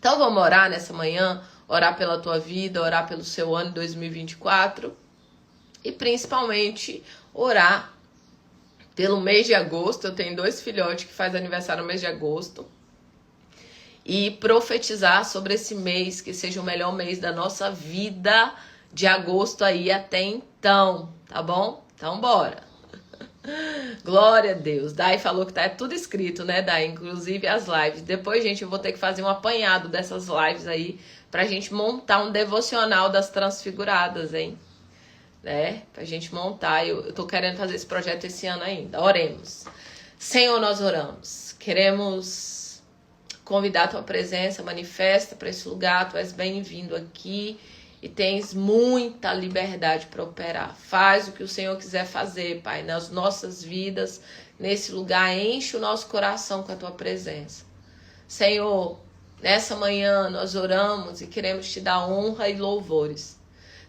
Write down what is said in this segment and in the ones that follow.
Então vamos orar nessa manhã, orar pela tua vida, orar pelo seu ano 2024 e principalmente orar pelo mês de agosto. Eu tenho 2 filhotes que fazem aniversário no mês de agosto. E profetizar sobre esse mês, que seja o melhor mês da nossa vida, de agosto aí até então, tá bom? Então bora. Glória a Deus. Dai falou que tá tudo escrito, né, Dai? Inclusive as lives. Depois, gente, eu vou ter que fazer um apanhado dessas lives aí pra gente montar um devocional das transfiguradas, hein? Né? Pra gente montar. Eu tô querendo fazer esse projeto esse ano ainda. Oremos. Senhor, nós oramos. Queremos convidar a tua presença, manifesta para esse lugar. Tu és bem-vindo aqui. E tens muita liberdade para operar. Faz o que o Senhor quiser fazer, Pai, nas nossas vidas, nesse lugar. Enche o nosso coração com a tua presença. Senhor, nessa manhã nós oramos e queremos te dar honra e louvores.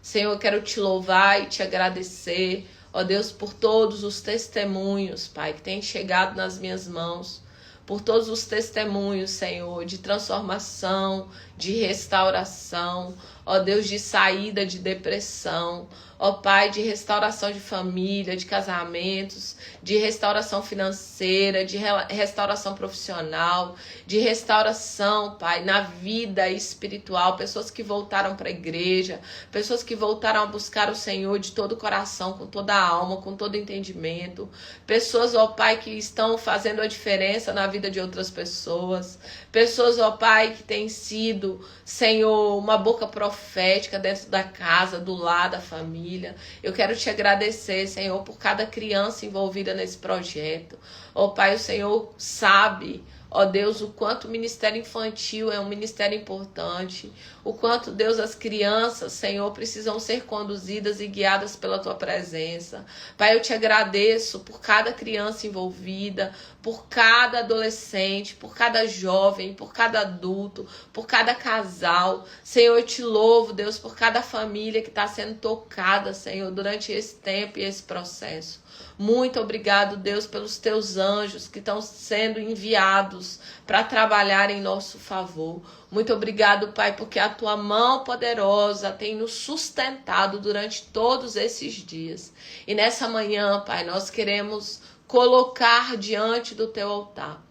Senhor, eu quero te louvar e te agradecer, ó Deus, por todos os testemunhos, Pai, que têm chegado nas minhas mãos. Por todos os testemunhos, Senhor, de transformação, de restauração, ó Deus, de saída de depressão, ó Pai, de restauração de família, de casamentos, de restauração financeira, de restauração profissional, de restauração, Pai, na vida espiritual, pessoas que voltaram para a igreja, pessoas que voltaram a buscar o Senhor de todo o coração, com toda a alma, com todo o entendimento, pessoas, ó Pai, que estão fazendo a diferença na vida de outras pessoas, pessoas, ó Pai, que têm sido, Senhor, uma boca profética dentro da casa, do lar, da família. Eu quero te agradecer, Senhor, por cada criança envolvida nesse projeto. Ó Pai, o Senhor sabe, ó Deus, o quanto o ministério infantil é um ministério importante, o quanto, Deus, as crianças, Senhor, precisam ser conduzidas e guiadas pela tua presença. Pai, eu te agradeço por cada criança envolvida, por cada adolescente, por cada jovem, por cada adulto, por cada casal. Senhor, eu te louvo, Deus, por cada família que está sendo tocada, Senhor, durante esse tempo e esse processo. Muito obrigado, Deus, pelos teus anjos que estão sendo enviados para trabalhar em nosso favor. Muito obrigado, Pai, porque a tua mão poderosa tem nos sustentado durante todos esses dias. E nessa manhã, Pai, nós queremos colocar diante do teu altar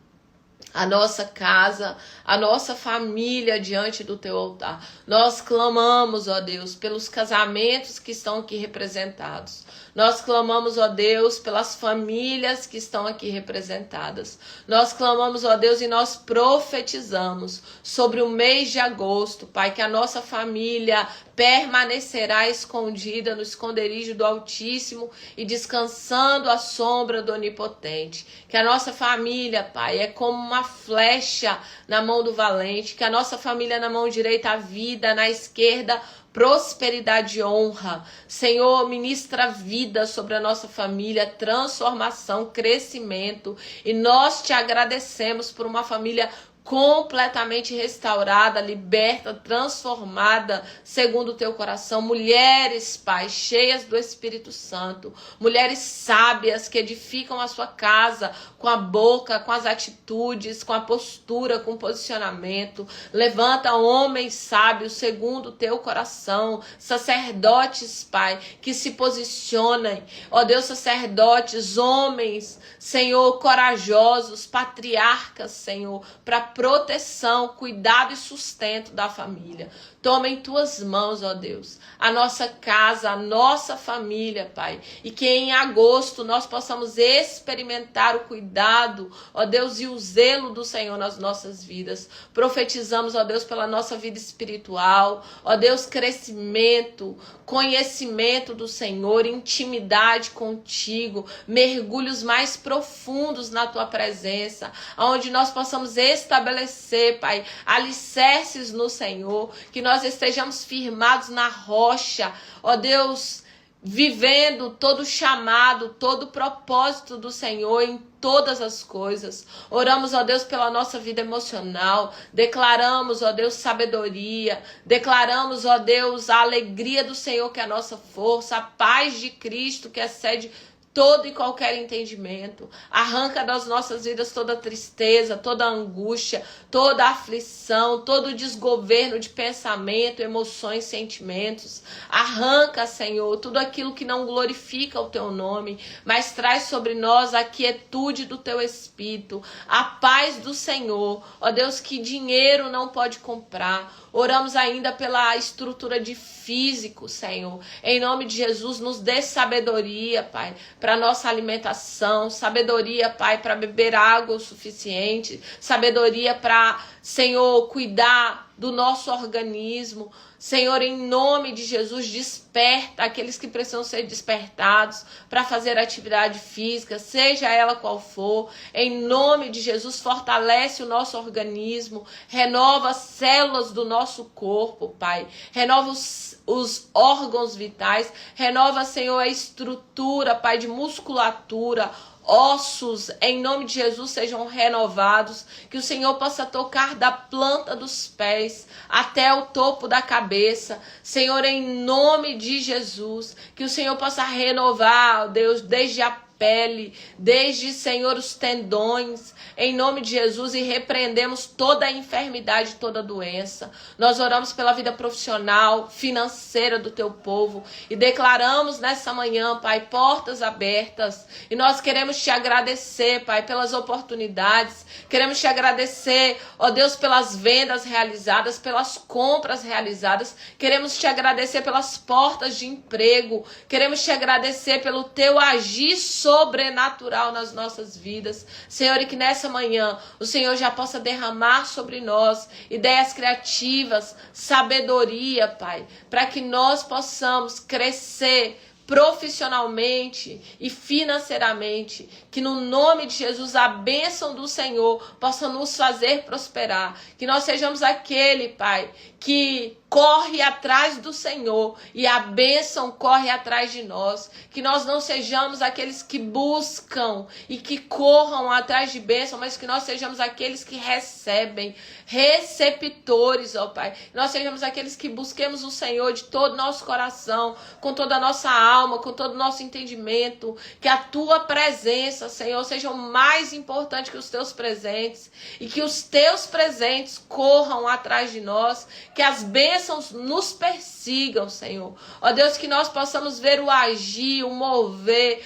a nossa casa, a nossa família diante do teu altar. Nós clamamos, ó Deus, pelos casamentos que estão aqui representados. Nós clamamos, ó Deus, pelas famílias que estão aqui representadas. Nós clamamos, ó Deus, e nós profetizamos sobre o mês de agosto, Pai, que a nossa família permanecerá escondida no esconderijo do Altíssimo e descansando à sombra do Onipotente. Que a nossa família, Pai, é como uma flecha na mão do valente. Que a nossa família na mão direita a vida, na esquerda prosperidade e honra. Senhor, ministra vida sobre a nossa família, transformação, crescimento. E nós te agradecemos por uma família completamente restaurada, liberta, transformada, segundo o teu coração. Mulheres, Pai, cheias do Espírito Santo, mulheres sábias que edificam a sua casa com a boca, com as atitudes, com a postura, com o posicionamento. Levanta homens sábios segundo o teu coração, sacerdotes, Pai, que se posicionem, ó Deus, sacerdotes, homens, Senhor, corajosos, patriarcas, Senhor, para proteção, cuidado e sustento da família. Toma em tuas mãos, ó Deus, a nossa casa, a nossa família, Pai. E que em agosto nós possamos experimentar o cuidado, ó Deus, e o zelo do Senhor nas nossas vidas. Profetizamos, ó Deus, pela nossa vida espiritual, ó Deus, crescimento, conhecimento do Senhor, intimidade contigo, mergulhos mais profundos na tua presença, onde nós possamos estabelecer, Pai, alicerces no Senhor, que nós estejamos firmados na rocha, ó Deus, vivendo todo o chamado, todo o propósito do Senhor em todas as coisas. Oramos, ó Deus, pela nossa vida emocional, declaramos, ó Deus, sabedoria, declaramos, ó Deus, a alegria do Senhor que é a nossa força, a paz de Cristo que excede todo e qualquer entendimento. Arranca das nossas vidas toda tristeza, toda angústia, toda aflição, todo desgoverno de pensamento, emoções, sentimentos. Arranca, Senhor, tudo aquilo que não glorifica o teu nome, mas traz sobre nós a quietude do teu Espírito, a paz do Senhor. Ó Deus, que dinheiro não pode comprar. Oramos ainda pela estrutura de físico, Senhor. Em nome de Jesus, nos dê sabedoria, Pai, para nossa alimentação, sabedoria, Pai, para beber água o suficiente, sabedoria para, Senhor, cuidar do nosso organismo. Senhor, em nome de Jesus, desperta aqueles que precisam ser despertados para fazer atividade física, seja ela qual for. Em nome de Jesus, fortalece o nosso organismo, renova as células do nosso corpo, Pai. Renova os órgãos vitais, renova, Senhor, a estrutura, Pai, de musculatura, ossos, em nome de Jesus, sejam renovados, que o Senhor possa tocar da planta dos pés até o topo da cabeça, Senhor, em nome de Jesus, que o Senhor possa renovar, ó Deus, desde a pele, desde, Senhor, os tendões, em nome de Jesus, e repreendemos toda a enfermidade, toda a doença. Nós oramos pela vida profissional, financeira do teu povo e declaramos nessa manhã, Pai, portas abertas, e nós queremos te agradecer, Pai, pelas oportunidades, queremos te agradecer, ó Deus, pelas vendas realizadas, pelas compras realizadas, queremos te agradecer pelas portas de emprego, queremos te agradecer pelo teu agir sobrenatural nas nossas vidas, Senhor, e que nessa manhã o Senhor já possa derramar sobre nós ideias criativas, sabedoria, Pai, para que nós possamos crescer profissionalmente e financeiramente, que no nome de Jesus a bênção do Senhor possa nos fazer prosperar, que nós sejamos aquele, Pai, que corre atrás do Senhor e a bênção corre atrás de nós, que nós não sejamos aqueles que buscam e que corram atrás de bênção, mas que nós sejamos aqueles que recebem, receptores, ó Pai, que nós sejamos aqueles que busquemos o Senhor de todo o nosso coração, com toda a nossa alma, com todo o nosso entendimento, que a tua presença, Senhor, seja mais importante que os teus presentes e que os teus presentes corram atrás de nós, que as bênçãos nos persigam, Senhor. Ó Deus, que nós possamos ver o agir, o mover,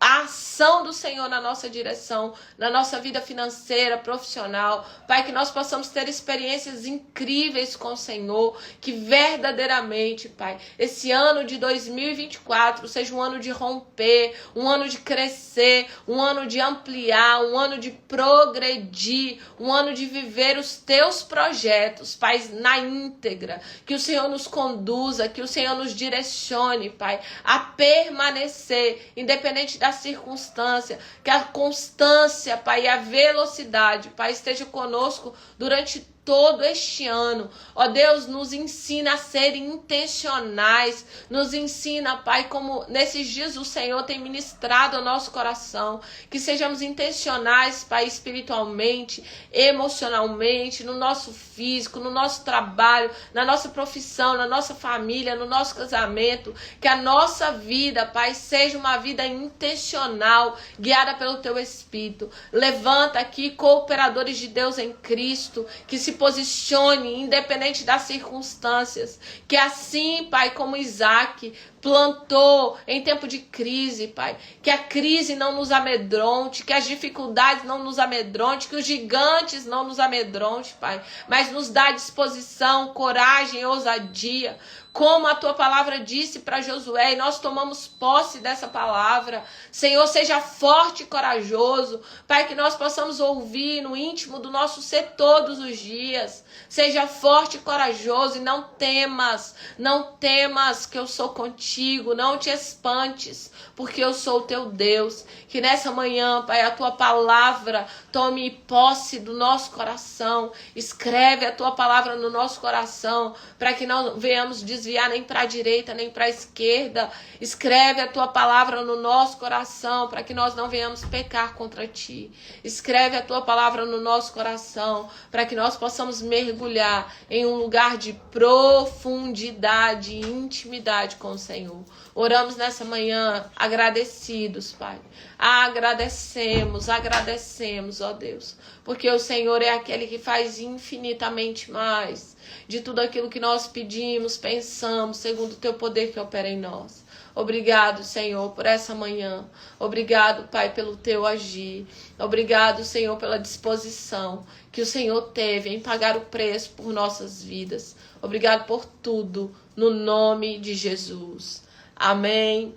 a ação do Senhor na nossa direção, na nossa vida financeira, profissional. Pai, que nós possamos ter experiências incríveis com o Senhor, que verdadeiramente, Pai, esse ano de 2024 seja um ano de romper, um ano de crescer, um ano de ampliar, um ano de progredir, um ano de viver os teus projetos, Pai, na íntegra. Que o Senhor nos conduza, que o Senhor nos direcione, Pai, a permanecer, independente da circunstância, que a constância, Pai, e a velocidade, Pai, esteja conosco durante todo este ano. Ó Deus, nos ensina a ser intencionais, nos ensina, Pai, como nesses dias o Senhor tem ministrado ao nosso coração, que sejamos intencionais, Pai, espiritualmente, emocionalmente, no nosso físico, no nosso trabalho, na nossa profissão, na nossa família, no nosso casamento, que a nossa vida, Pai, seja uma vida intencional, guiada pelo Teu Espírito. Levanta aqui cooperadores de Deus em Cristo, que se posicione independente das circunstâncias, que assim, Pai, como Isaac plantou em tempo de crise, Pai, que a crise não nos amedronte, que as dificuldades não nos amedronte, que os gigantes não nos amedronte, Pai, mas nos dá disposição, coragem e ousadia, como a Tua palavra disse para Josué, e nós tomamos posse dessa palavra. Senhor, seja forte e corajoso, Pai, que nós possamos ouvir no íntimo do nosso ser todos os dias. Seja forte e corajoso e não temas que eu sou contigo, não te espantes, porque eu sou o teu Deus. Que nessa manhã, Pai, a Tua palavra tome posse do nosso coração, escreve a Tua palavra no nosso coração, para que não venhamos desviar nem para a direita, nem para a esquerda. Escreve a Tua palavra no nosso coração, para que nós não venhamos pecar contra Ti. Escreve a Tua palavra no nosso coração, para que nós possamos mergulhar em um lugar de profundidade e intimidade com o Senhor. Senhor. Oramos nessa manhã agradecidos, Pai. Agradecemos, ó Deus. Porque o Senhor é aquele que faz infinitamente mais de tudo aquilo que nós pedimos, pensamos, segundo o teu poder que opera em nós. Obrigado, Senhor, por essa manhã. Obrigado, Pai, pelo teu agir. Obrigado, Senhor, pela disposição que o Senhor teve em pagar o preço por nossas vidas. Obrigado por tudo, no nome de Jesus. Amém.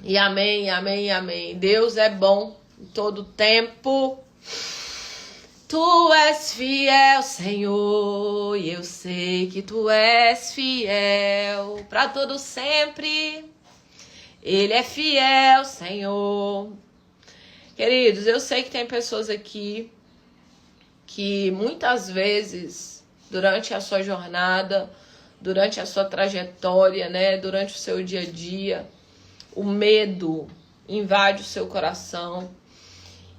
E amém, amém, amém. Deus é bom em todo tempo. Tu és fiel, Senhor, e eu sei que tu és fiel para todo sempre. Ele é fiel, Senhor. Queridos, eu sei que tem pessoas aqui que muitas vezes, durante a sua jornada, durante a sua trajetória, né, durante o seu dia a dia, o medo invade o seu coração.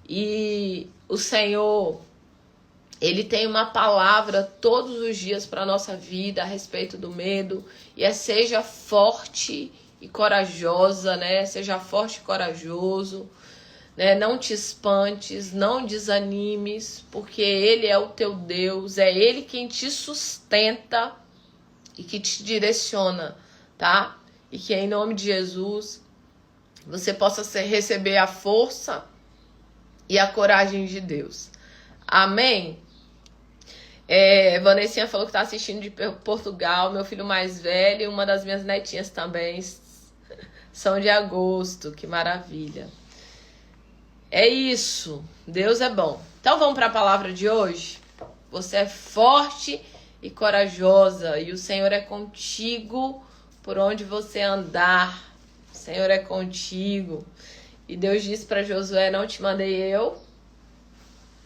E o Senhor, Ele tem uma palavra todos os dias para a nossa vida a respeito do medo. E seja forte e corajosa, né? Seja forte e corajoso, né? Não te espantes, não desanimes, porque Ele é o teu Deus, é Ele quem te sustenta e que te direciona, tá? E que em nome de Jesus você possa receber a força e a coragem de Deus. Amém? Vanessinha falou que está assistindo de Portugal, meu filho mais velho e uma das minhas netinhas também são de agosto, que maravilha. É isso, Deus é bom. Então vamos para a palavra de hoje? Você é forte e corajosa e o Senhor é contigo por onde você andar. O Senhor é contigo. E Deus disse para Josué, não te mandei eu?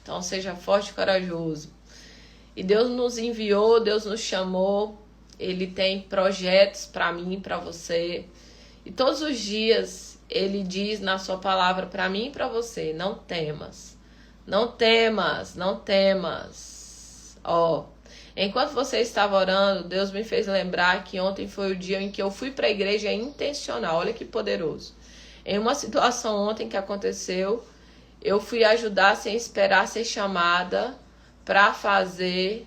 Então seja forte e corajoso. E Deus nos enviou, Deus nos chamou. Ele tem projetos para mim e para você. E todos os dias Ele diz na sua palavra para mim e para você, não temas. Não temas, não temas. Enquanto você estava orando, Deus me fez lembrar que ontem foi o dia em que eu fui para a igreja intencional. Olha que poderoso. Em uma situação ontem que aconteceu, eu fui ajudar sem esperar ser chamada para fazer,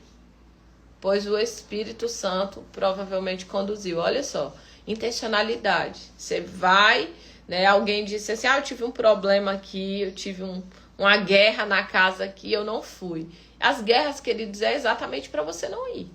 pois o Espírito Santo provavelmente conduziu. Olha só, intencionalidade. Você vai, né? Alguém disse assim, eu tive um problema aqui, eu tive uma guerra na casa aqui, eu não fui. As guerras, queridos, é exatamente para você não ir.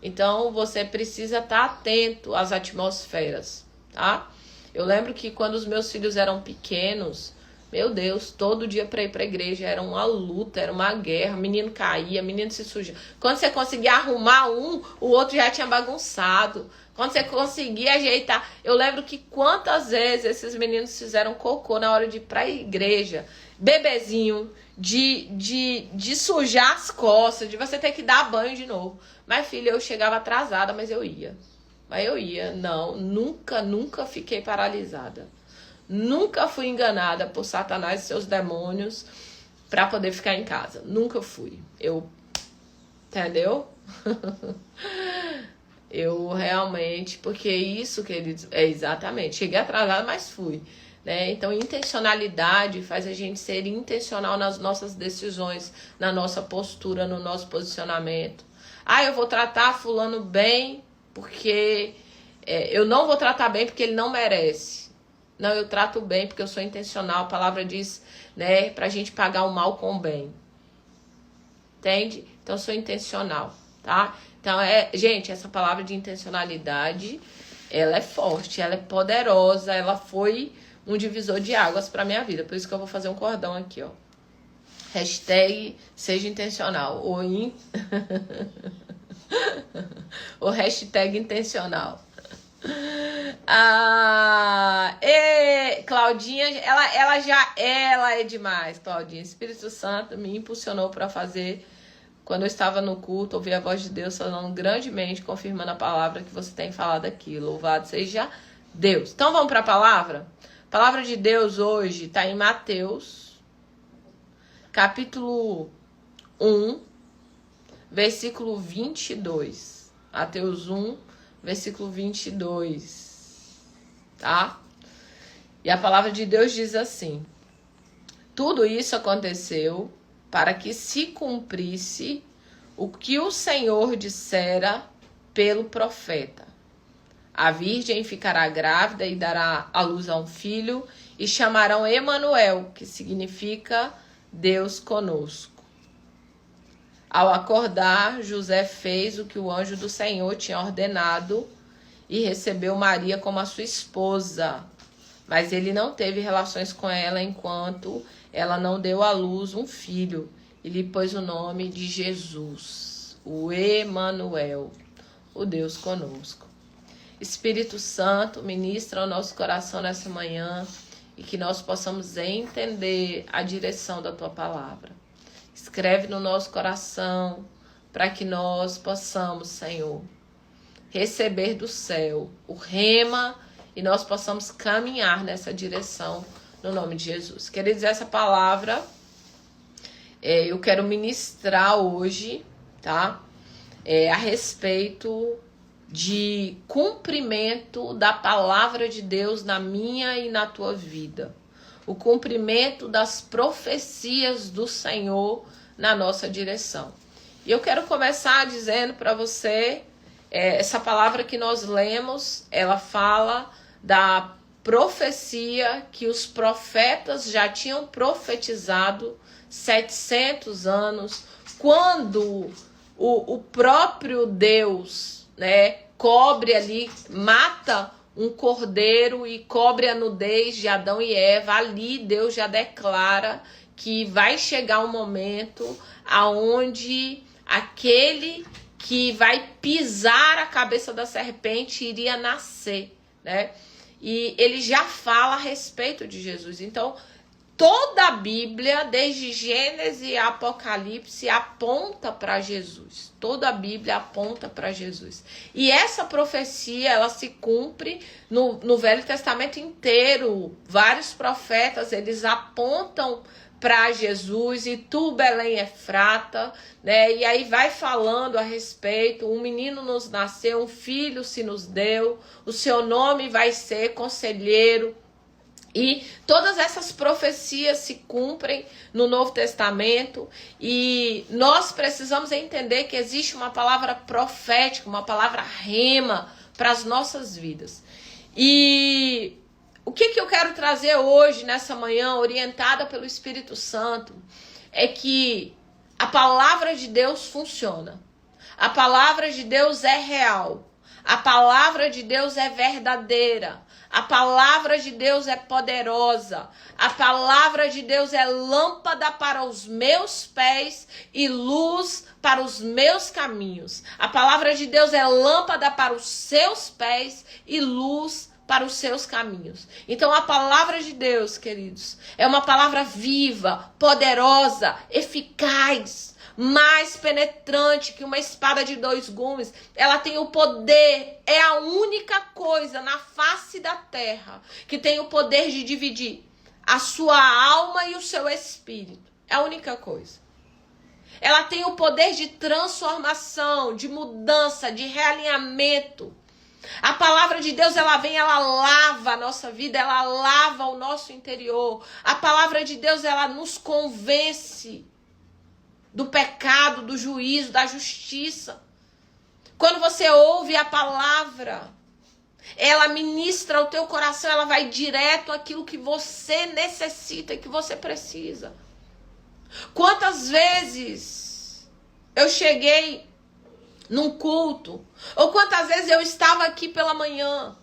Então, você precisa estar atento às atmosferas, tá? Eu lembro que quando os meus filhos eram pequenos, meu Deus, todo dia para ir para a igreja era uma luta, era uma guerra, menino caía, menino se sujava. Quando você conseguia arrumar um, o outro já tinha bagunçado. Quando você conseguia ajeitar, eu lembro que quantas vezes esses meninos fizeram cocô na hora de ir para a igreja, bebezinho, de sujar as costas, de você ter que dar banho de novo. Mas filha, eu chegava atrasada, mas eu ia. Não, nunca fiquei paralisada. Nunca fui enganada por Satanás e seus demônios para poder ficar em casa. Nunca fui. Entendeu? Eu realmente, porque isso, queridos, é exatamente. Cheguei atrasada, mas fui. Né? Então, intencionalidade faz a gente ser intencional nas nossas decisões, na nossa postura, no nosso posicionamento. Eu vou tratar fulano bem porque eu não vou tratar bem porque ele não merece. Não, eu trato bem porque eu sou intencional. A palavra diz, né, pra gente pagar o mal com o bem. Entende? Então, eu sou intencional, tá? Então, gente, essa palavra de intencionalidade, ela é forte, ela é poderosa, ela foi um divisor de águas pra minha vida. Por isso que eu vou fazer um cordão aqui, ó. Hashtag seja intencional. Ou hashtag intencional. Claudinha, ela é demais, Claudinha. Espírito Santo me impulsionou para fazer, quando eu estava no culto, ouvir a voz de Deus falando grandemente, confirmando a palavra que você tem falado aqui. Louvado seja Deus. Então vamos para a palavra? A palavra de Deus hoje está em Mateus, capítulo 1, versículo 22. Mateus 1, versículo 22. tá? E a palavra de Deus diz assim: tudo isso aconteceu para que se cumprisse o que o Senhor dissera pelo profeta. A virgem ficará grávida e dará à luz a um filho, e chamarão Emanuel, que significa Deus conosco. Ao acordar, José fez o que o anjo do Senhor tinha ordenado e recebeu Maria como a sua esposa. Mas ele não teve relações com ela enquanto ela não deu à luz um filho, e lhe pôs o nome de Jesus, o Emanuel, o Deus conosco. Espírito Santo, ministra ao nosso coração nessa manhã e que nós possamos entender a direção da tua palavra. Escreve no nosso coração para que nós possamos, Senhor, receber do céu o rema e nós possamos caminhar nessa direção no nome de Jesus. Queridos, essa palavra eu quero ministrar hoje, tá? A respeito de cumprimento da palavra de Deus na minha e na tua vida. O cumprimento das profecias do Senhor na nossa direção. E eu quero começar dizendo para você, essa palavra que nós lemos, ela fala da profecia que os profetas já tinham profetizado 700 anos, quando o próprio Deus, né, cobre ali, mata um cordeiro e cobre a nudez de Adão e Eva. Ali Deus já declara que vai chegar um momento aonde aquele que vai pisar a cabeça da serpente iria nascer, né? E ele já fala a respeito de Jesus. Então, toda a Bíblia, desde Gênesis e Apocalipse, aponta para Jesus. Toda a Bíblia aponta para Jesus. E essa profecia, ela se cumpre no Velho Testamento inteiro. Vários profetas, eles apontam para Jesus. E tu, Belém Efrata, né? E aí vai falando a respeito. Um menino nos nasceu, um filho se nos deu. O seu nome vai ser Conselheiro. E todas essas profecias se cumprem no Novo Testamento e nós precisamos entender que existe uma palavra profética, uma palavra rema para as nossas vidas. E o que eu quero trazer hoje, nessa manhã, orientada pelo Espírito Santo, é que a palavra de Deus funciona. A palavra de Deus é real. A palavra de Deus é verdadeira. A palavra de Deus é poderosa. A palavra de Deus é lâmpada para os meus pés e luz para os meus caminhos. A palavra de Deus é lâmpada para os seus pés e luz para os seus caminhos. Então a palavra de Deus, queridos, é uma palavra viva, poderosa, eficaz, mais penetrante que uma espada de 2 gumes. Ela tem o poder, é a única coisa na face da terra que tem o poder de dividir a sua alma e o seu espírito. É a única coisa. Ela tem o poder de transformação, de mudança, de realinhamento. A palavra de Deus, ela vem, ela lava a nossa vida, ela lava o nosso interior. A palavra de Deus, ela nos convence do pecado, do juízo, da justiça. Quando você ouve a palavra, ela ministra o teu coração, ela vai direto àquilo que você necessita e que você precisa. Quantas vezes eu cheguei num culto, ou quantas vezes eu estava aqui pela manhã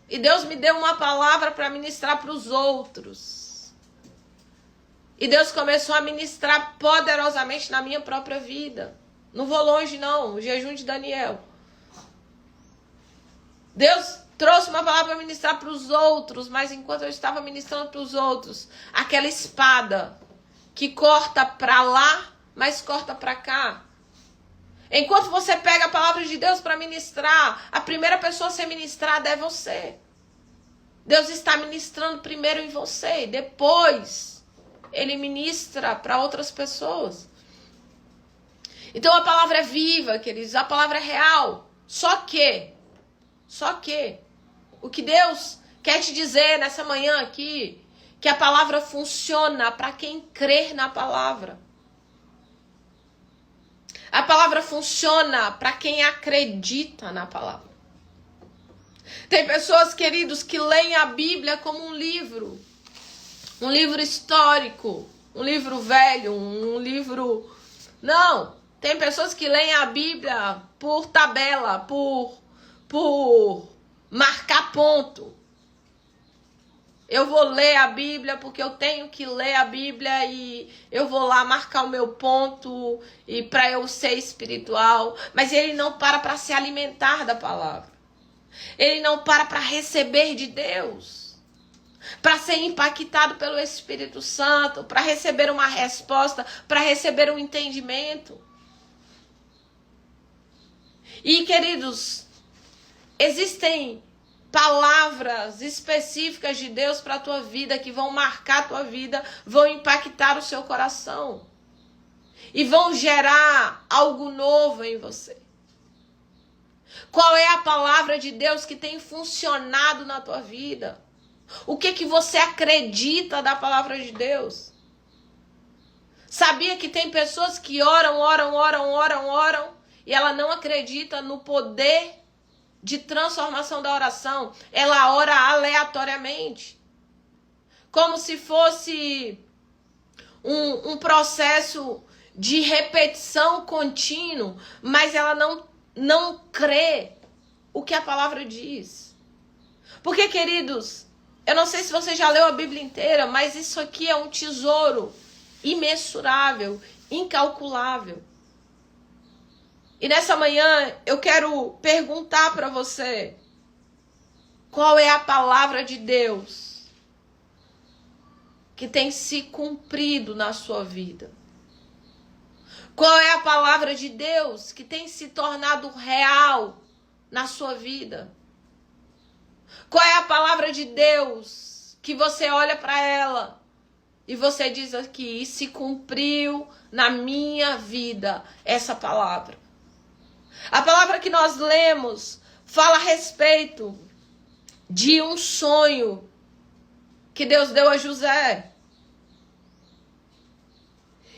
e Deus me deu uma palavra para ministrar para os outros. E Deus começou a ministrar poderosamente na minha própria vida. Não vou longe não, o jejum de Daniel. Deus trouxe uma palavra para ministrar para os outros, mas enquanto eu estava ministrando para os outros, aquela espada que corta para lá, mas corta para cá. Enquanto você pega a palavra de Deus para ministrar, a primeira pessoa a ser ministrada é você. Deus está ministrando primeiro em você e depois Ele ministra para outras pessoas. Então a palavra é viva, queridos, a palavra é real. Só que O que Deus quer te dizer nessa manhã aqui, que a palavra funciona para quem crer na palavra. A palavra funciona para quem acredita na palavra. Tem pessoas, queridos, que leem a Bíblia como um livro histórico, um livro velho, um livro... Não, tem pessoas que leem a Bíblia por tabela, por marcar ponto. Eu vou ler a Bíblia porque eu tenho que ler a Bíblia e eu vou lá marcar o meu ponto e para eu ser espiritual. Mas ele não para se alimentar da palavra. Ele não para receber de Deus. Para ser impactado pelo Espírito Santo, para receber uma resposta, para receber um entendimento. E, queridos, existem palavras específicas de Deus para a tua vida que vão marcar a tua vida, vão impactar o seu coração e vão gerar algo novo em você. Qual é a palavra de Deus que tem funcionado na tua vida? O que você acredita da palavra de Deus? Sabia que tem pessoas que oram e ela não acredita no poder de transformação da oração? Ela ora aleatoriamente, como se fosse um processo de repetição contínuo, mas ela não crê o que a palavra diz. Porque, queridos, eu não sei se você já leu a Bíblia inteira, mas isso aqui é um tesouro imensurável, incalculável. E nessa manhã eu quero perguntar para você, qual é a palavra de Deus que tem se cumprido na sua vida? Qual é a palavra de Deus que tem se tornado real na sua vida? Qual é a palavra de Deus que você olha para ela e você diz aqui, se cumpriu na minha vida essa palavra? A palavra que nós lemos fala a respeito de um sonho que Deus deu a José.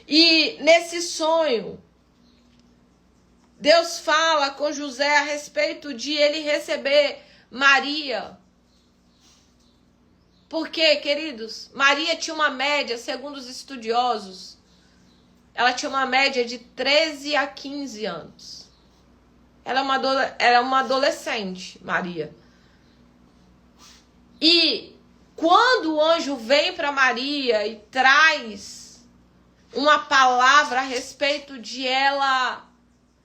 E nesse sonho, Deus fala com José a respeito de ele receber Maria. Porque, queridos, Maria tinha uma média, segundo os estudiosos, ela tinha uma média de 13 a 15 anos. Ela é uma adolescente, Maria. E quando o anjo vem para Maria e traz uma palavra a respeito de ela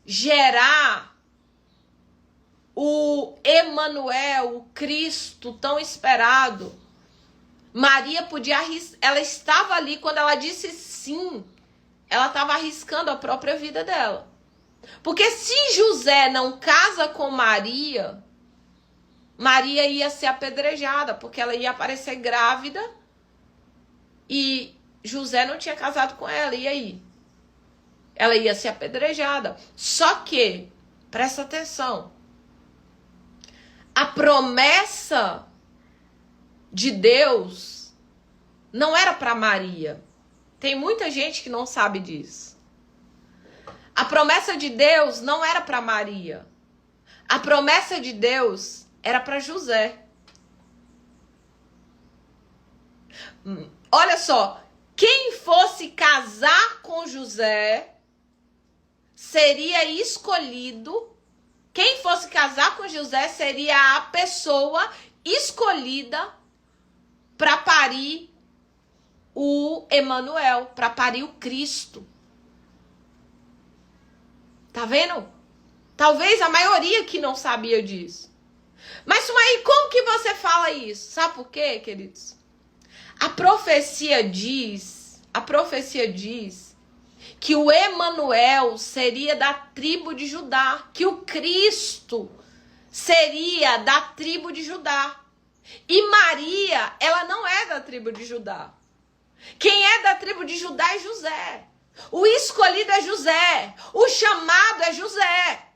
gerar o Emanuel, o Cristo tão esperado, Maria ela estava ali, quando ela disse sim, ela estava arriscando a própria vida dela. Porque se José não casa com Maria, Maria ia ser apedrejada, porque ela ia aparecer grávida e José não tinha casado com ela, e aí? Ela ia ser apedrejada. Só que, presta atenção, a promessa de Deus não era para Maria. Tem muita gente que não sabe disso. A promessa de Deus não era para Maria. A promessa de Deus era para José. Olha só, quem fosse casar com José seria escolhido. Quem fosse casar com José seria a pessoa escolhida para parir o Emanuel, para parir o Cristo. Tá vendo? Talvez a maioria que não sabia disso. Mas, Sumaí, como que você fala isso? Sabe por quê, queridos? A profecia diz que o Emanuel seria da tribo de Judá, que o Cristo seria da tribo de Judá. E Maria, ela não é da tribo de Judá. Quem é da tribo de Judá é José. O escolhido é José. O chamado é José.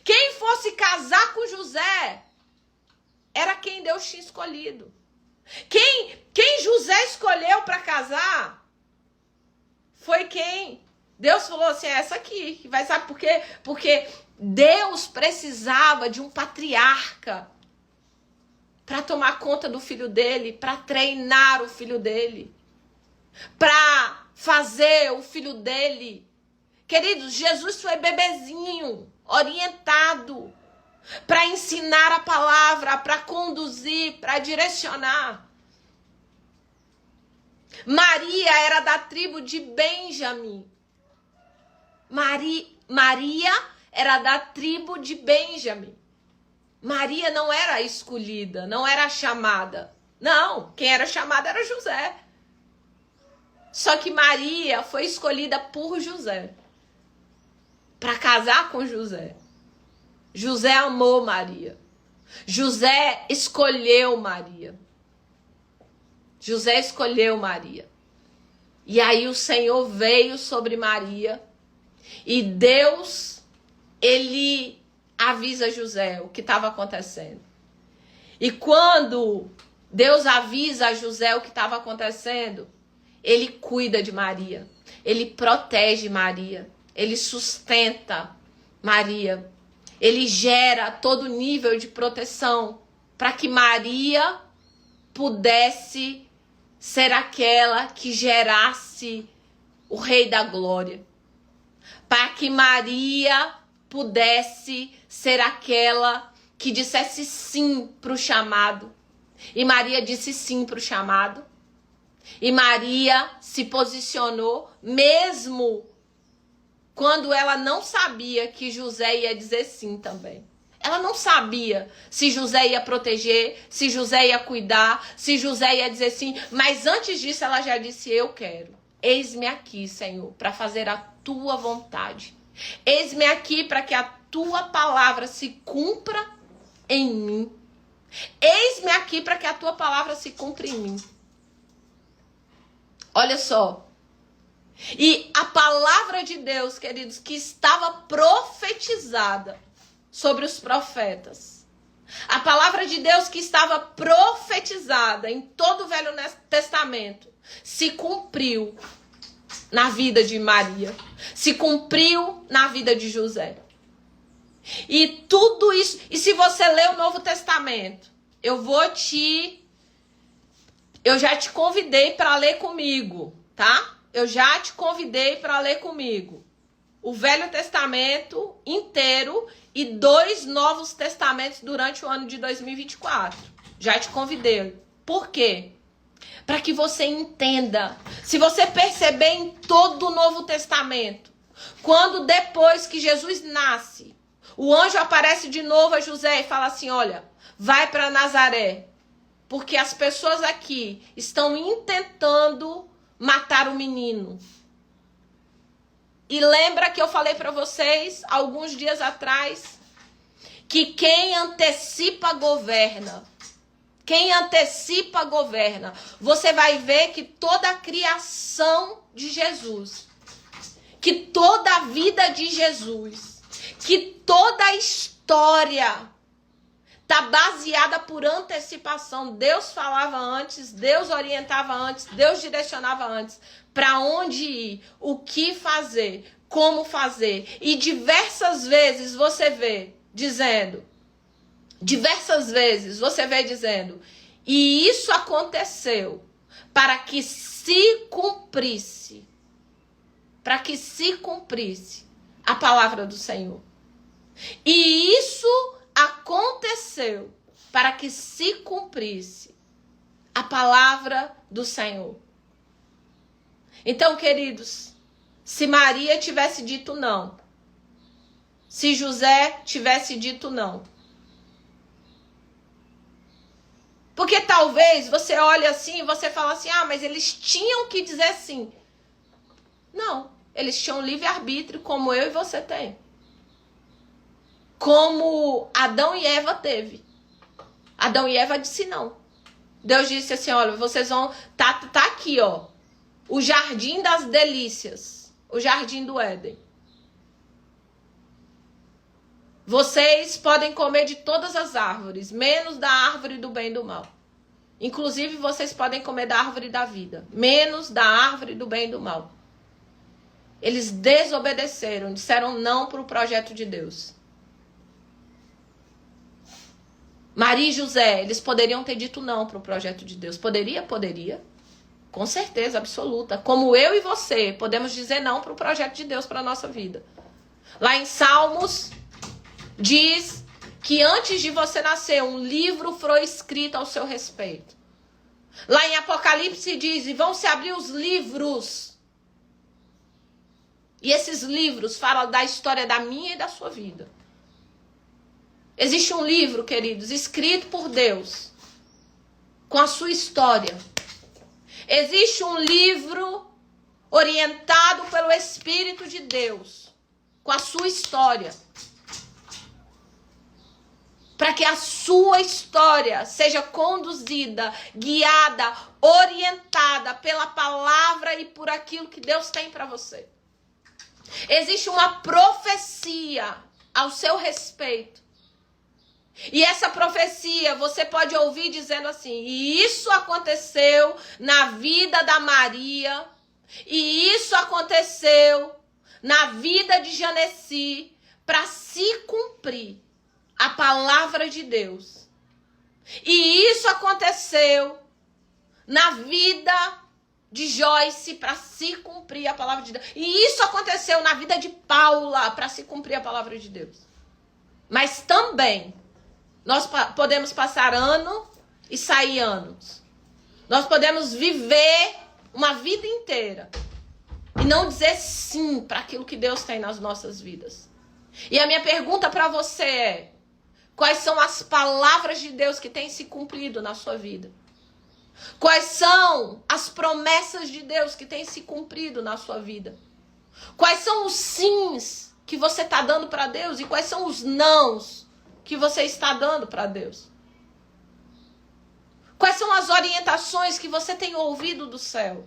Quem fosse casar com José era quem Deus tinha escolhido. Quem José escolheu para casar foi quem Deus falou assim, é essa aqui, que vai, sabe por quê? Porque Deus precisava de um patriarca para tomar conta do filho dele, para treinar o filho dele, para fazer o filho dele. Queridos, Jesus foi bebezinho, orientado, para ensinar a palavra, para conduzir, para direcionar. Maria era da tribo de Benjamim. Maria era da tribo de Benjamim. Maria não era a escolhida, não era a chamada. Não, quem era chamada era José. Só que Maria foi escolhida por José para casar com José. José amou Maria. José escolheu Maria. José escolheu Maria. E aí o Senhor veio sobre Maria. E Deus, ele avisa José o que estava acontecendo. E quando Deus avisa a José o que estava acontecendo, ele cuida de Maria. Ele protege Maria. Ele sustenta Maria. Ele gera todo nível de proteção para que Maria pudesse ser aquela que gerasse o Rei da Glória. Para que Maria pudesse ser aquela que dissesse sim para o chamado. E Maria disse sim para o chamado. E Maria se posicionou mesmo quando ela não sabia que José ia dizer sim também. Ela não sabia se José ia proteger, se José ia cuidar, se José ia dizer sim. Mas antes disso ela já disse, eu quero. Eis-me aqui, Senhor, para fazer a tua vontade. Eis-me aqui para que a tua palavra se cumpra em mim. Eis-me aqui para que a tua palavra se cumpra em mim. Olha só. E a palavra de Deus, queridos, que estava profetizada sobre os profetas. A palavra de Deus que estava profetizada em todo o Velho Testamento se cumpriu na vida de Maria. Se cumpriu na vida de José. E tudo isso... E se você ler o Novo Testamento, eu já te convidei para ler comigo, tá? Eu já te convidei para ler comigo o Velho Testamento inteiro e 2 Novos Testamentos durante o ano de 2024. Já te convidei. Por quê? Para que você entenda. Se você perceber em todo o Novo Testamento, quando depois que Jesus nasce, o anjo aparece de novo a José e fala assim, olha, vai para Nazaré, porque as pessoas aqui estão intentando matar o menino. E lembra que eu falei para vocês, alguns dias atrás, que quem antecipa governa. Quem antecipa governa. Você vai ver que toda a criação de Jesus, que toda a vida de Jesus, que toda a história está baseada por antecipação. Deus falava antes, Deus orientava antes, Deus direcionava antes. Para onde ir, o que fazer, como fazer. E diversas vezes você vê dizendo, e isso aconteceu para que se cumprisse, a palavra do Senhor. E isso aconteceu para que se cumprisse a palavra do Senhor. Então, queridos, se Maria tivesse dito não, se José tivesse dito não, porque talvez você olhe assim e você fala assim, mas eles tinham que dizer sim. Não, eles tinham livre-arbítrio como eu e você tem. Como Adão e Eva teve. Adão e Eva disse não. Deus disse assim, olha, vocês vão... Tá aqui, ó. O jardim das delícias. O jardim do Éden. Vocês podem comer de todas as árvores, menos da árvore do bem e do mal. Inclusive, vocês podem comer da árvore da vida, menos da árvore do bem e do mal. Eles desobedeceram, disseram não para o projeto de Deus. Maria e José, eles poderiam ter dito não para o projeto de Deus. Poderia? Poderia. Com certeza absoluta. Como eu e você podemos dizer não para o projeto de Deus para a nossa vida. Lá em Salmos, diz que antes de você nascer, um livro foi escrito ao seu respeito. Lá em Apocalipse diz, e vão se abrir os livros. E esses livros falam da história da minha e da sua vida. Existe um livro, queridos, escrito por Deus, com a sua história. Existe um livro orientado pelo Espírito de Deus, com a sua história. Para que a sua história seja conduzida, guiada, orientada pela palavra e por aquilo que Deus tem para você. Existe uma profecia ao seu respeito. E essa profecia você pode ouvir dizendo assim, e isso aconteceu na vida da Maria, e isso aconteceu na vida de Janeci, para se cumprir a palavra de Deus. E isso aconteceu na vida de Joyce, para se cumprir a palavra de Deus. E isso aconteceu na vida de Paula, para se cumprir a palavra de Deus. Mas também nós podemos passar ano e sair anos. Nós podemos viver uma vida inteira e não dizer sim para aquilo que Deus tem nas nossas vidas. E a minha pergunta para você é: quais são as palavras de Deus que têm se cumprido na sua vida? Quais são as promessas de Deus que têm se cumprido na sua vida? Quais são os sims que você está dando para Deus e quais são os nãos que você está dando para Deus? Quais são as orientações que você tem ouvido do céu?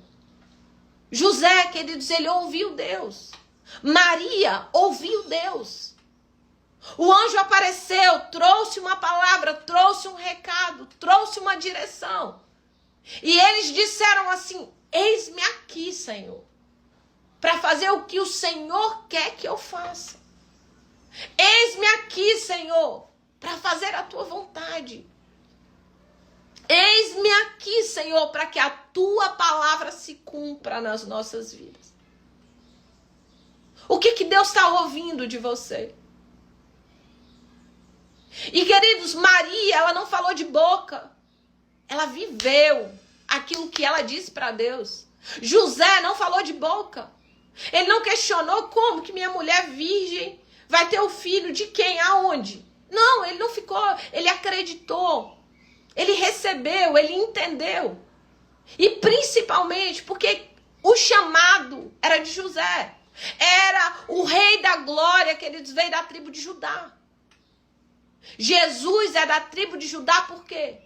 José, queridos, ele ouviu Deus. Maria ouviu Deus. O anjo apareceu, trouxe uma palavra, trouxe um recado, trouxe uma direção. E eles disseram assim: eis-me aqui, Senhor, para fazer o que o Senhor quer que eu faça. Eis-me aqui, Senhor, para fazer a tua vontade. Eis-me aqui, Senhor, para que a tua palavra se cumpra nas nossas vidas. O que Deus está ouvindo de você? E, queridos, Maria, ela não falou de boca. Ela viveu aquilo que ela disse para Deus. José não falou de boca. Ele não questionou como que minha mulher virgem vai ter o filho de quem, aonde. Não, ele não ficou, ele acreditou. Ele recebeu, ele entendeu. E principalmente porque o chamado era de José. Era o rei da glória, que eles veio da tribo de Judá. Jesus é da tribo de Judá por quê?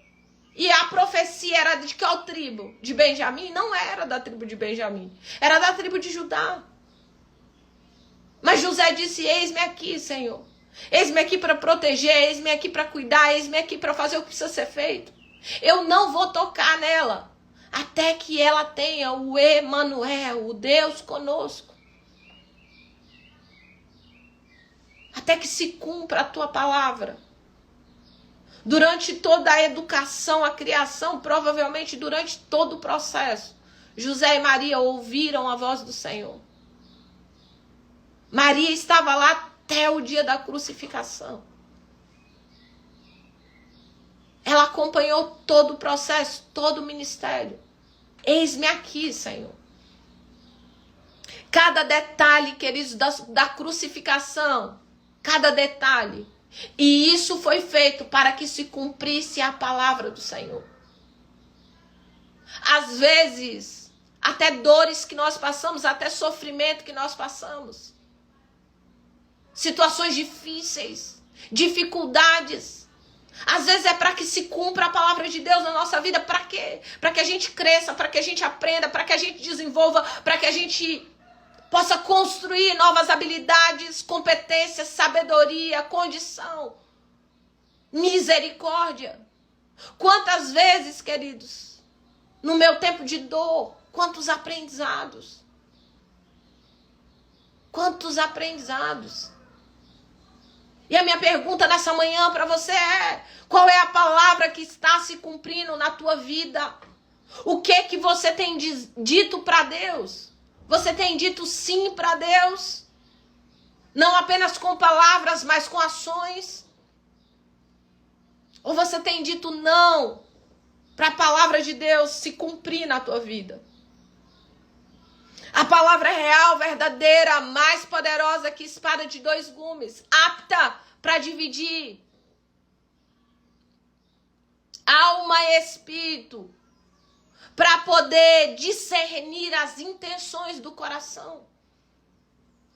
E a profecia era de qual tribo? De Benjamim? Não era da tribo de Benjamim. Era da tribo de Judá. Mas José disse: eis-me aqui, Senhor. Eis-me aqui para proteger, eis-me aqui para cuidar, eis-me aqui para fazer o que precisa ser feito. Eu não vou tocar nela até que ela tenha o Emanuel, o Deus conosco. Até que se cumpra a tua palavra. Durante toda a educação, a criação, provavelmente durante todo o processo, José e Maria ouviram a voz do Senhor. Maria estava lá até o dia da crucificação. Ela acompanhou todo o processo, todo o ministério. Eis-me aqui, Senhor. Cada detalhe, queridos, da crucificação, cada detalhe. E isso foi feito para que se cumprisse a palavra do Senhor. Às vezes, até dores que nós passamos, até sofrimento que nós passamos. Situações difíceis, dificuldades. Às vezes é para que se cumpra a palavra de Deus na nossa vida. Para quê? Para que a gente cresça, para que a gente aprenda, para que a gente desenvolva, para que a gente possa construir novas habilidades, competências, sabedoria, condição, misericórdia. Quantas vezes, queridos, no meu tempo de dor, quantos aprendizados. Quantos aprendizados. E a minha pergunta nessa manhã para você é: qual é a palavra que está se cumprindo na tua vida? O que você tem dito para Deus? Você tem dito sim para Deus? Não apenas com palavras, mas com ações? Ou você tem dito não para a palavra de Deus se cumprir na tua vida? A palavra é real, verdadeira, mais poderosa que espada de 2 gumes, apta para dividir alma e espírito, para poder discernir as intenções do coração.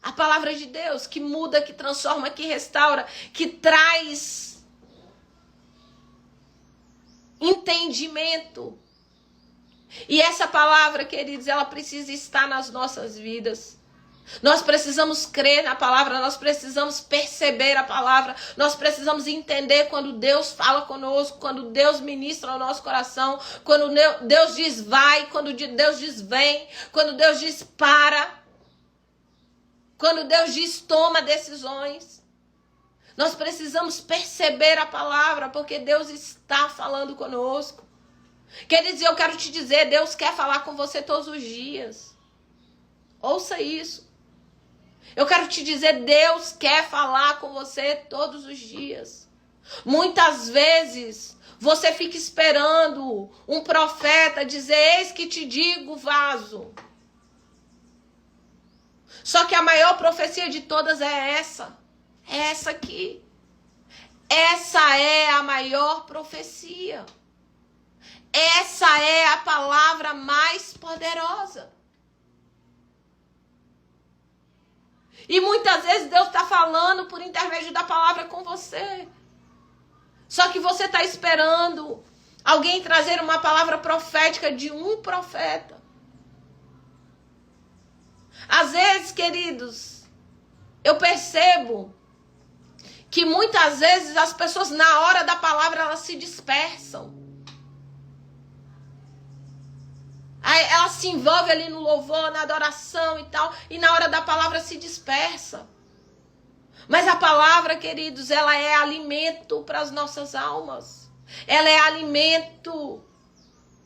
A palavra de Deus que muda, que transforma, que restaura, que traz entendimento. E essa palavra, queridos, ela precisa estar nas nossas vidas. Nós precisamos crer na palavra, nós precisamos perceber a palavra, nós precisamos entender quando Deus fala conosco, quando Deus ministra ao nosso coração, quando Deus diz vai, quando Deus diz vem, quando Deus diz para, quando Deus diz toma decisões. Nós precisamos perceber a palavra, porque Deus está falando conosco. Queridos, eu quero te dizer, Deus quer falar com você todos os dias. Ouça isso. Eu quero te dizer, Deus quer falar com você todos os dias. Muitas vezes, você fica esperando um profeta dizer, eis que te digo, vaso. Só que a maior profecia de todas é essa. É essa aqui. Essa é a maior profecia. Essa é a palavra mais poderosa. E muitas vezes Deus está falando por intermédio da palavra com você. Só que você está esperando alguém trazer uma palavra profética de um profeta. Às vezes, queridos, eu percebo que muitas vezes as pessoas na hora da palavra elas se dispersam. Aí ela se envolve ali no louvor, na adoração e tal, e na hora da palavra se dispersa. Mas a palavra, queridos, ela é alimento para as nossas almas. Ela é alimento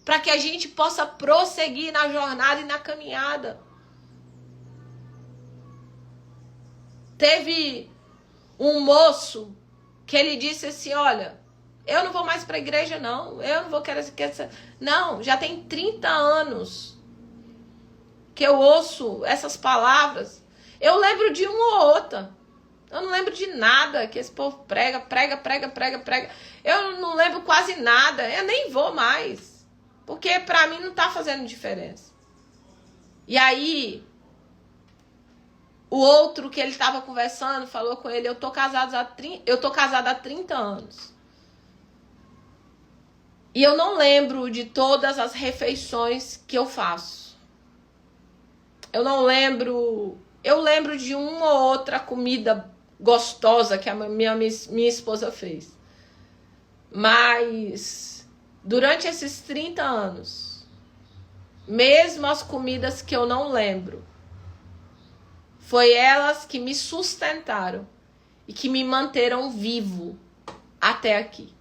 para que a gente possa prosseguir na jornada e na caminhada. Teve um moço que ele disse assim, olha, eu não vou mais para a igreja, não. Eu não vou querer... Não, já tem 30 anos que eu ouço essas palavras. Eu lembro de uma ou outra. Eu não lembro de nada que esse povo prega. Eu não lembro quase nada. Eu nem vou mais. Porque para mim não está fazendo diferença. E aí, o outro que ele estava conversando falou com ele, eu tô casada há 30 anos. E eu não lembro de todas as refeições que eu faço. Eu não lembro... Eu lembro de uma ou outra comida gostosa que a minha esposa fez. Mas, durante esses 30 anos, mesmo as comidas que eu não lembro, foi elas que me sustentaram e que me manteram vivo até aqui.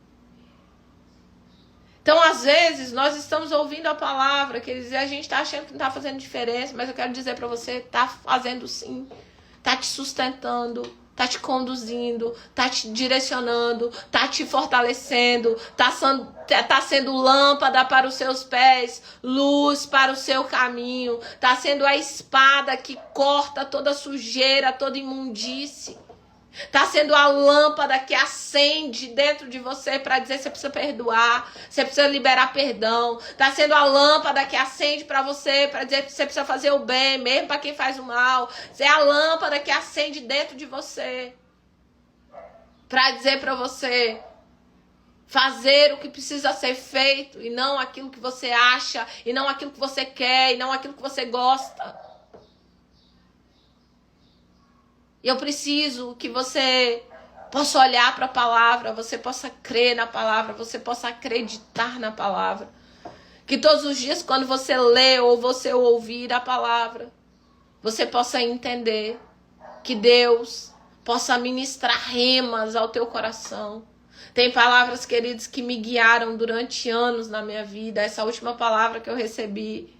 Então, às vezes, nós estamos ouvindo a palavra, quer dizer, a gente está achando que não está fazendo diferença, mas eu quero dizer para você, está fazendo sim. Está te sustentando, está te conduzindo, está te direcionando, está te fortalecendo, está sendo lâmpada para os seus pés, luz para o seu caminho, está sendo a espada que corta toda sujeira, toda imundície. Está sendo a lâmpada que acende dentro de você para dizer que você precisa perdoar, você precisa liberar perdão. Está sendo a lâmpada que acende para você para dizer que você precisa fazer o bem, mesmo para quem faz o mal. É a lâmpada que acende dentro de você para dizer para você fazer o que precisa ser feito e não aquilo que você acha, e não aquilo que você quer, e não aquilo que você gosta. E eu preciso que você possa olhar para a palavra, você possa crer na palavra, você possa acreditar na palavra. Que todos os dias, quando você lê ou você ouvir a palavra, você possa entender que Deus possa ministrar remas ao teu coração. Tem palavras, queridos, que me guiaram durante anos na minha vida. Essa última palavra que eu recebi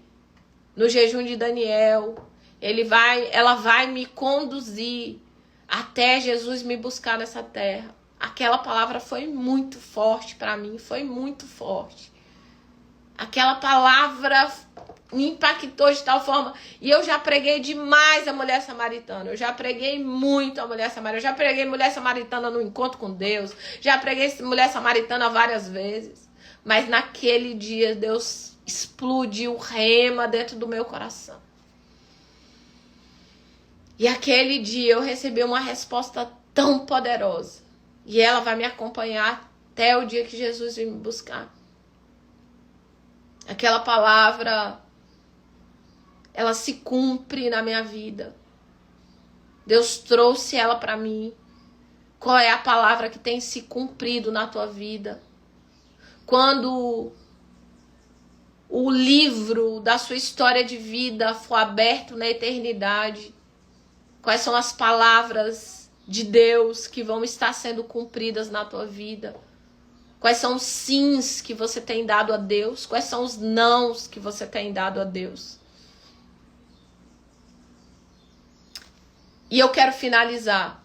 no jejum de Daniel, ela vai me conduzir até Jesus me buscar nessa terra. Aquela palavra foi muito forte para mim, foi muito forte. Aquela palavra me impactou de tal forma. E eu já preguei demais a mulher samaritana. Eu já preguei muito a mulher samaritana. Eu já preguei mulher samaritana no encontro com Deus. Já preguei mulher samaritana várias vezes. Mas naquele dia Deus explodiu rema dentro do meu coração. E aquele dia eu recebi uma resposta tão poderosa. E ela vai me acompanhar até o dia que Jesus vir me buscar. Aquela palavra, ela se cumpre na minha vida. Deus trouxe ela para mim. Qual é a palavra que tem se cumprido na tua vida? Quando o livro da sua história de vida for aberto na eternidade, quais são as palavras de Deus que vão estar sendo cumpridas na tua vida? Quais são os sims que você tem dado a Deus? Quais são os nãos que você tem dado a Deus? E eu quero finalizar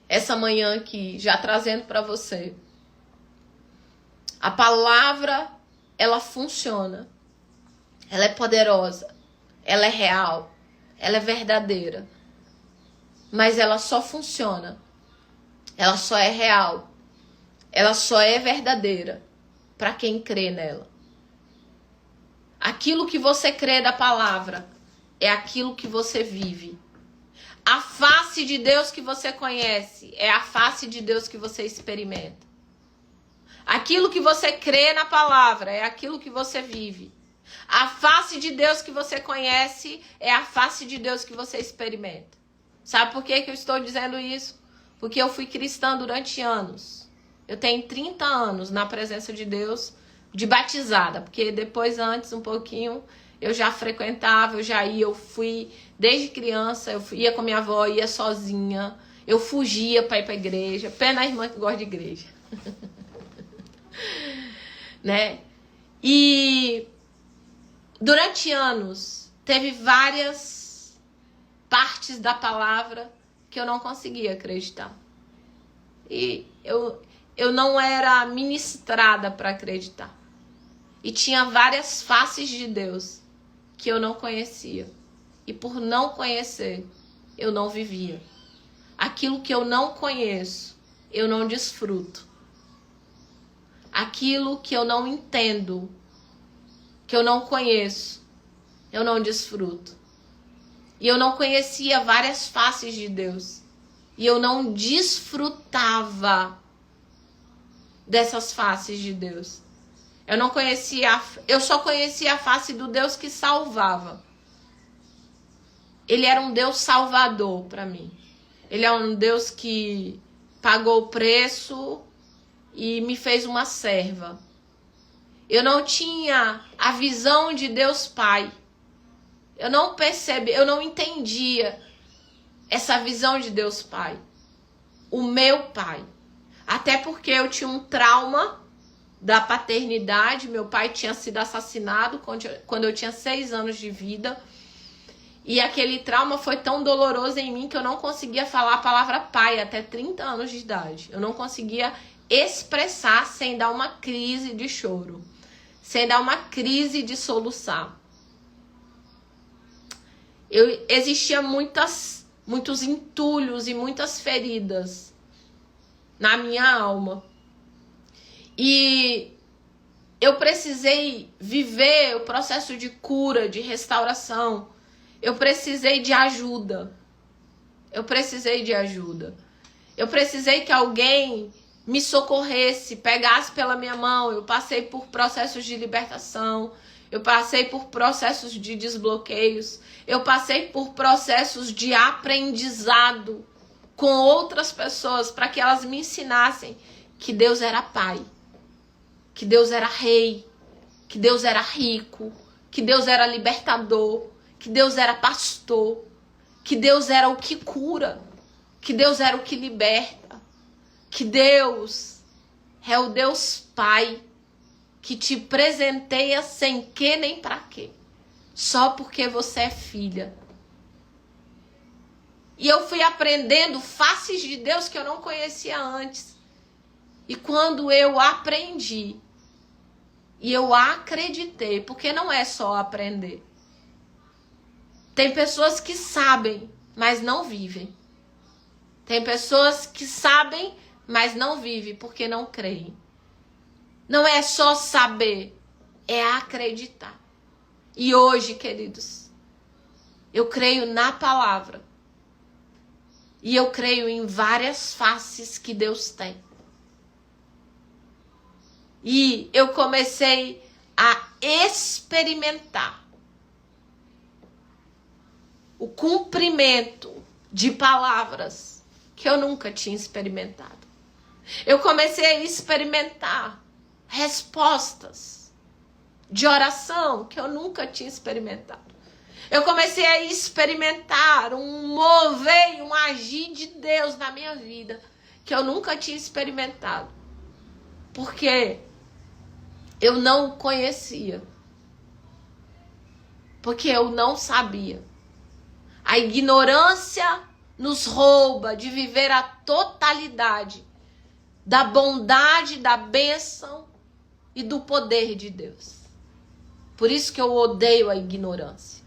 essa manhã aqui, já trazendo para você. A palavra, ela funciona. Ela é poderosa. Ela é real. Ela é verdadeira. Mas ela só funciona. Ela só é real. Ela só é verdadeira para quem crê nela. Aquilo que você crê da palavra é aquilo que você vive. A face de Deus que você conhece é a face de Deus que você experimenta. Aquilo que você crê na palavra é aquilo que você vive. A face de Deus que você conhece é a face de Deus que você experimenta. Sabe por que eu estou dizendo isso? Porque eu fui cristã durante anos. Eu tenho 30 anos na presença de Deus, de batizada, porque depois, antes, um pouquinho, eu já frequentava, eu já ia, eu fui, desde criança, eu ia com minha avó, ia sozinha, eu fugia para ir para a igreja, pena a irmã que gosta de igreja. Né? E durante anos, teve várias partes da palavra que eu não conseguia acreditar. E eu não era ministrada para acreditar. E tinha várias faces de Deus que eu não conhecia. E por não conhecer, eu não vivia. Aquilo que eu não conheço, eu não desfruto. Aquilo que eu não entendo, que eu não conheço, eu não desfruto. E eu não conhecia várias faces de Deus. E eu não desfrutava dessas faces de Deus. Eu só conhecia a face do Deus que salvava. Ele era um Deus salvador para mim. Ele é um Deus que pagou o preço e me fez uma serva. Eu não tinha a visão de Deus Pai. Eu não entendia essa visão de Deus Pai. O meu Pai. Até porque eu tinha um trauma da paternidade. Meu pai tinha sido assassinado quando eu tinha 6 anos de vida. E aquele trauma foi tão doloroso em mim que eu não conseguia falar a palavra pai até 30 anos de idade. Eu não conseguia expressar sem dar uma crise de choro. Sem dar uma crise de soluçar. Existia muitos entulhos e muitas feridas na minha alma. E eu precisei viver o processo de cura, de restauração. Eu precisei de ajuda. Eu precisei que alguém me socorresse, pegasse pela minha mão. Eu passei por processos de libertação. eu passei por processos de desbloqueios, eu passei por processos de aprendizado com outras pessoas para que elas me ensinassem que Deus era pai, que Deus era rei, que Deus era rico, que Deus era libertador, que Deus era pastor, que Deus era o que cura, que Deus era o que liberta, que Deus é o Deus Pai, que te presenteia sem que nem pra quê, só porque você é filha. E eu fui aprendendo faces de Deus que eu não conhecia antes. E quando eu aprendi, e eu acreditei, porque não é só aprender. Tem pessoas que sabem, mas não vivem. Tem pessoas que sabem, mas não vivem, porque não creem. Não é só saber, é acreditar. E hoje, queridos, eu creio na palavra. E eu creio em várias faces que Deus tem. E eu comecei a experimentar o cumprimento de palavras que eu nunca tinha experimentado. Eu comecei a experimentar respostas de oração que eu nunca tinha experimentado. Eu comecei a experimentar um mover e um agir de Deus na minha vida que eu nunca tinha experimentado. Porque eu não conhecia. Porque eu não sabia. A ignorância nos rouba de viver a totalidade da bondade, da bênção e do poder de Deus. Por isso que eu odeio a ignorância.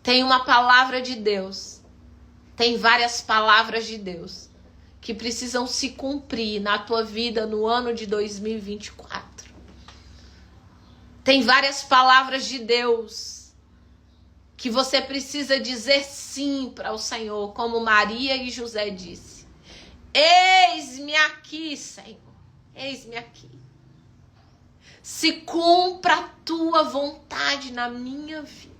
Tem uma palavra de Deus. Tem várias palavras de Deus que precisam se cumprir na tua vida no ano de 2024. Tem várias palavras de Deus que você precisa dizer sim para o Senhor, como Maria e José disse. Eis-me aqui, Senhor. Eis-me aqui. Se cumpra a tua vontade na minha vida.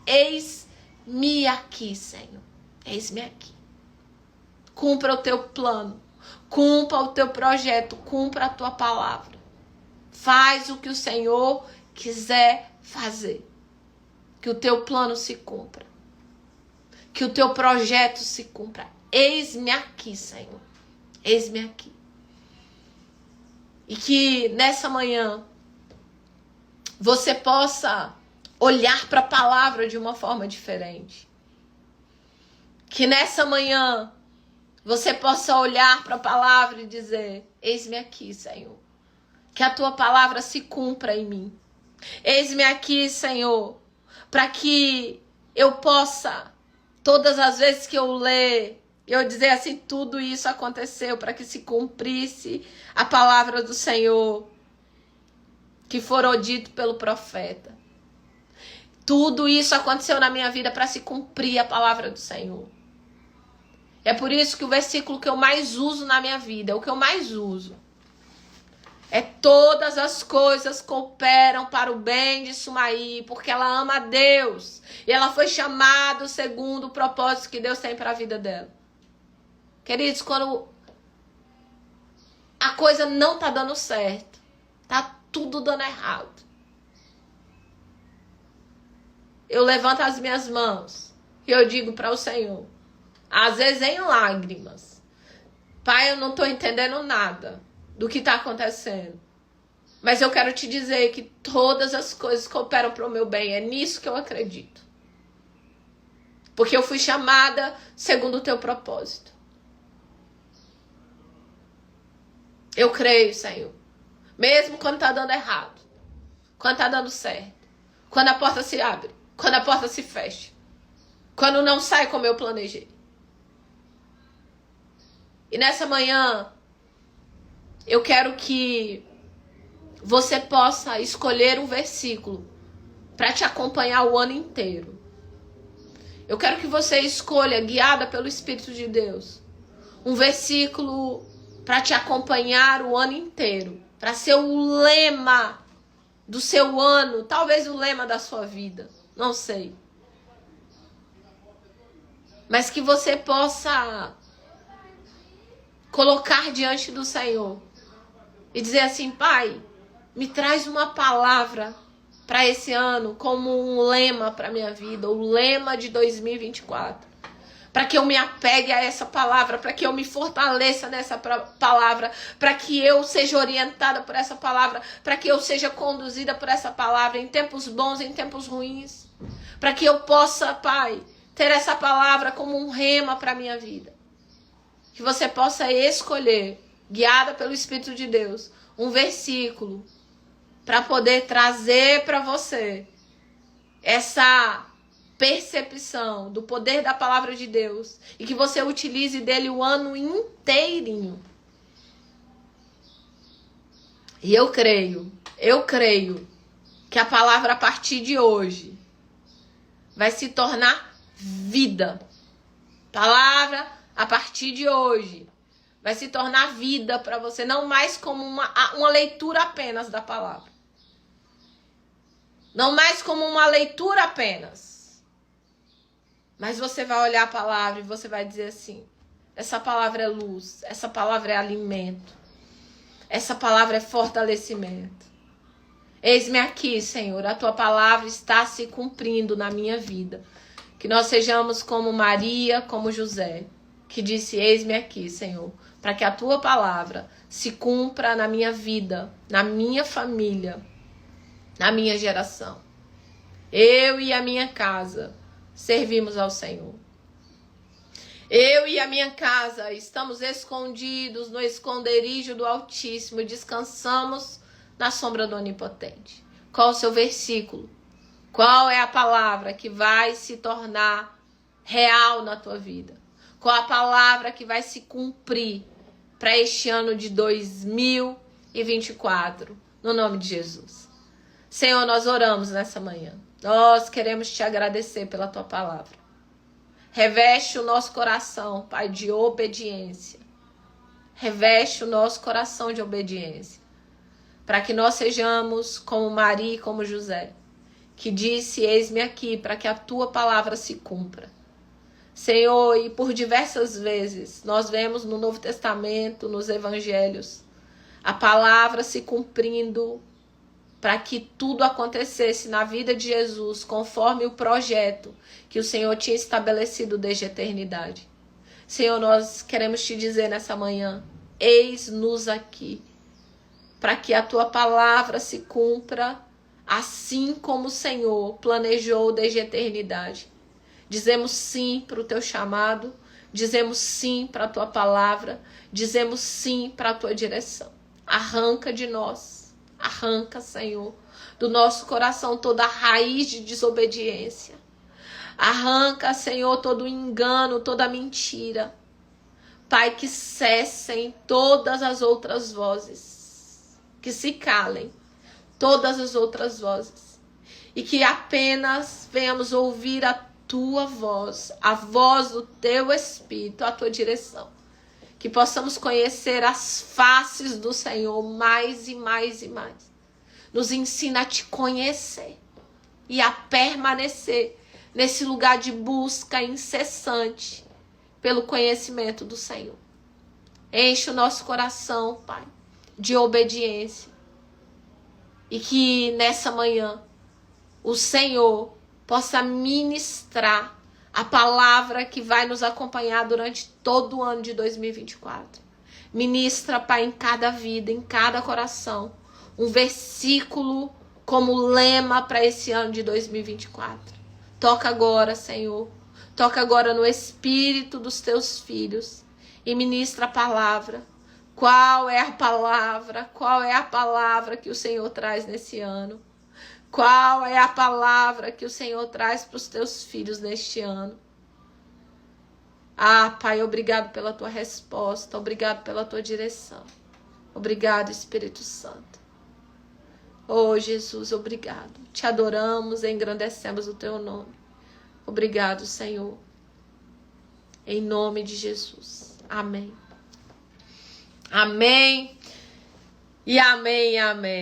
Eis-me aqui, Senhor. Eis-me aqui. Cumpra o teu plano. Cumpra o teu projeto. Cumpra a tua palavra. Faz o que o Senhor quiser fazer. Que o teu plano se cumpra. Que o teu projeto se cumpra. Eis-me aqui, Senhor. Eis-me aqui. E que nessa manhã você possa olhar para a palavra de uma forma diferente. Que nessa manhã você possa olhar para a palavra e dizer: eis-me aqui, Senhor. Que a tua palavra se cumpra em mim. Eis-me aqui, Senhor, para que eu possa, todas as vezes que eu ler, eu dizer assim: tudo isso aconteceu para que se cumprisse a palavra do Senhor, que foram dito pelo profeta. Tudo isso aconteceu na minha vida para se cumprir a palavra do Senhor. É por isso que o versículo que eu mais uso na minha vida, o que eu mais uso, é: todas as coisas cooperam para o bem de Sumaí, porque ela ama a Deus. E ela foi chamada segundo o propósito que Deus tem para a vida dela. Queridos, quando a coisa não tá dando certo, tá tudo dando errado, eu levanto as minhas mãos e eu digo para o Senhor, às vezes em lágrimas: Pai, eu não tô entendendo nada do que está acontecendo, mas eu quero te dizer que todas as coisas cooperam para o meu bem. É nisso que eu acredito, porque eu fui chamada segundo o teu propósito. Eu creio, Senhor, mesmo quando está dando errado, quando está dando certo, quando a porta se abre, quando a porta se fecha, quando não sai como eu planejei. E nessa manhã eu quero que você possa escolher um versículo para te acompanhar o ano inteiro. Eu quero que você escolha, guiada pelo Espírito de Deus, um versículo para te acompanhar o ano inteiro. para ser o lema do seu ano, talvez o lema da sua vida, não sei. Mas que você possa colocar diante do Senhor e dizer assim: Pai, me traz uma palavra para esse ano como um lema para minha vida, o lema de 2024. Para que eu me apegue a essa palavra, para que eu me fortaleça nessa palavra, para que eu seja orientada por essa palavra, para que eu seja conduzida por essa palavra em tempos bons, em tempos ruins. Para que eu possa, Pai, ter essa palavra como um rema para a minha vida. Que você possa escolher, guiada pelo Espírito de Deus, um versículo para poder trazer para você essa percepção do poder da palavra de Deus e que você utilize dele o ano inteirinho. E eu creio que a palavra a partir de hoje vai se tornar vida. Palavra a partir de hoje vai se tornar vida para você, não mais como uma leitura apenas da palavra. Não mais como uma leitura apenas. Mas você vai olhar a palavra e você vai dizer assim: essa palavra é luz, essa palavra é alimento, essa palavra é fortalecimento. Eis-me aqui, Senhor, a tua palavra está se cumprindo na minha vida. Que nós sejamos como Maria, como José, que disse: eis-me aqui, Senhor, para que a tua palavra se cumpra na minha vida, na minha família, na minha geração. Eu e a minha casa servimos ao Senhor. Eu e a minha casa estamos escondidos no esconderijo do Altíssimo e descansamos na sombra do Onipotente. Qual o seu versículo? Qual é a palavra que vai se tornar real na tua vida? Qual a palavra que vai se cumprir para este ano de 2024? No nome de Jesus. Senhor, nós oramos nessa manhã. Nós queremos te agradecer pela tua palavra. Reveste o nosso coração, Pai, de obediência. Reveste o nosso coração de obediência. Para que nós sejamos como Maria e como José, que disse: eis-me aqui, para que a tua palavra se cumpra. Senhor, e por diversas vezes nós vemos no Novo Testamento, nos Evangelhos, a palavra se cumprindo para que tudo acontecesse na vida de Jesus conforme o projeto que o Senhor tinha estabelecido desde a eternidade. Senhor, nós queremos te dizer nessa manhã: eis-nos aqui, para que a tua palavra se cumpra assim como o Senhor planejou desde a eternidade. Dizemos sim para o teu chamado, dizemos sim para a tua palavra, dizemos sim para a tua direção. Arranca de nós, arranca, Senhor, do nosso coração toda a raiz de desobediência. Arranca, Senhor, todo o engano, toda a mentira. Pai, que cessem todas as outras vozes, que se calem todas as outras vozes, e que apenas venhamos ouvir a tua voz, a voz do teu Espírito, a tua direção. Que possamos conhecer as faces do Senhor mais e mais e mais. Nos ensina a te conhecer e a permanecer nesse lugar de busca incessante pelo conhecimento do Senhor. Enche o nosso coração, Pai, de obediência. E que nessa manhã o Senhor possa ministrar a palavra que vai nos acompanhar durante todo o ano de 2024. Ministra, Pai, em cada vida, em cada coração, um versículo como lema para esse ano de 2024. Toca agora, Senhor. Toca agora no espírito dos teus filhos e ministra a palavra. Qual é a palavra? Qual é a palavra que o Senhor traz nesse ano? Qual é a palavra que o Senhor traz para os teus filhos neste ano? Ah, Pai, obrigado pela tua resposta. Obrigado pela tua direção. Obrigado, Espírito Santo. Oh, Jesus, obrigado. Te adoramos e engrandecemos o teu nome. Obrigado, Senhor. Em nome de Jesus. Amém. Amém. E amém, amém.